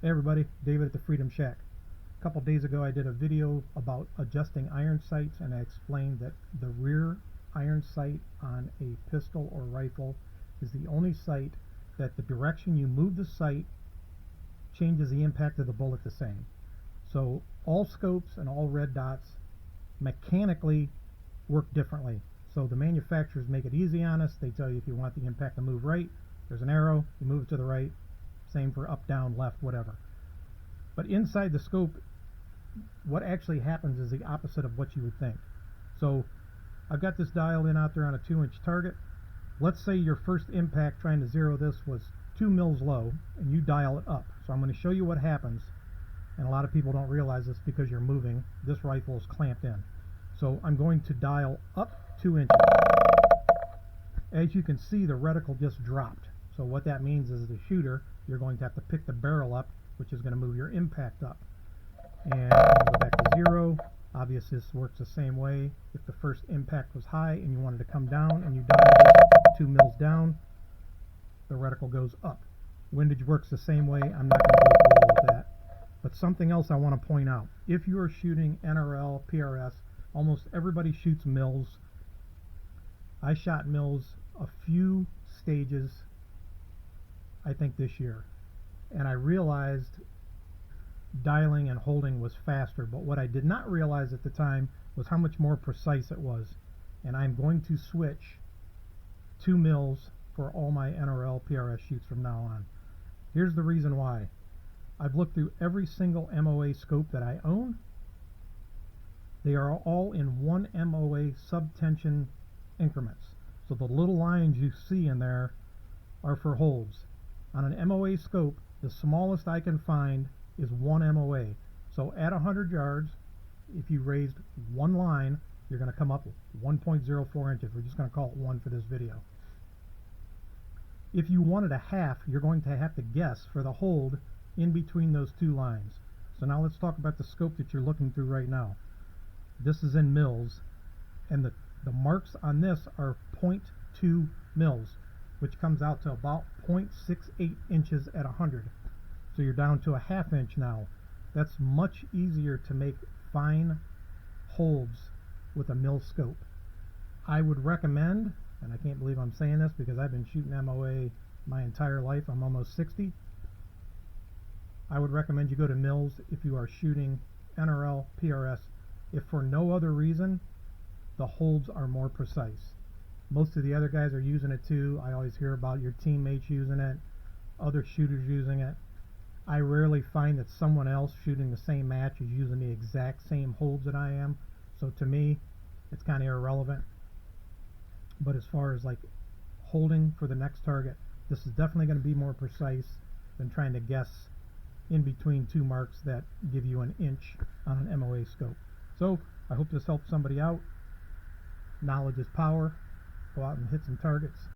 Hey everybody, David at the Freedom Shack. A couple days ago I did a video about adjusting iron sights, and I explained that the rear iron sight on a pistol or rifle is the only sight that the direction you move the sight changes the impact of the bullet the same. So all scopes and all red dots mechanically work differently. So the manufacturers make it easy on us. They tell you if you want the impact to move right, there's an arrow, you move it to the right. Same for up, down, left, whatever. But inside the scope, what actually happens is the opposite of what you would think. So I've got this dialed in out there on a 2-inch target. Let's say your first impact trying to zero this was 2 mils low, and you dial it up. So I'm going to show you what happens, and a lot of people don't realize this because you're moving. This rifle is clamped in. So I'm going to dial up 2 inches. As you can see, the reticle just dropped. So what that means is, the shooter, you're going to have to pick the barrel up, which is going to move your impact up. And go back to 0. Obviously this works the same way. If the first impact was high and you wanted to come down and you dial this 2 mils down, the reticle goes up. Windage works the same way. I'm not going to go through all of that. But something else I want to point out. If you are shooting NRL, PRS, almost everybody shoots MILS. I shot MILS a few stages, I think, this year, and I realized dialing and holding was faster, but what I did not realize at the time was how much more precise it was. And I'm going to switch 2 mils for all my NRL PRS shoots from now on. Here's the reason why. I've looked through every single MOA scope that I own. They are all in 1 MOA subtension increments. So the little lines you see in there are for holds. On an MOA scope, the smallest I can find is 1 MOA. So at 100 yards, if you raised one line, you're going to come up 1.04 inches. We're just going to call it 1 for this video. If you wanted a half, you're going to have to guess for the hold in between those two lines. So now let's talk about the scope that you're looking through right now. This is in mils, and the marks on this are 0.2 mils, which comes out to about 0.68 inches at 100. So you're down to a ½ inch now. That's much easier to make fine holds with a MILS scope. I would recommend, and I can't believe I'm saying this because I've been shooting MOA my entire life, I'm almost 60, I would recommend you go to MILS if you are shooting NRL, PRS, if for no other reason, the holds are more precise. Most of the other guys are using it too. I always hear about your teammates using it, other shooters using it. I rarely find that someone else shooting the same match is using the exact same holds that I am. So to me, it's kind of irrelevant. But as far as like holding for the next target, this is definitely going to be more precise than trying to guess in between two marks that give you an inch on an MOA scope. So I hope this helps somebody out. Knowledge is power. Go out and hit some targets.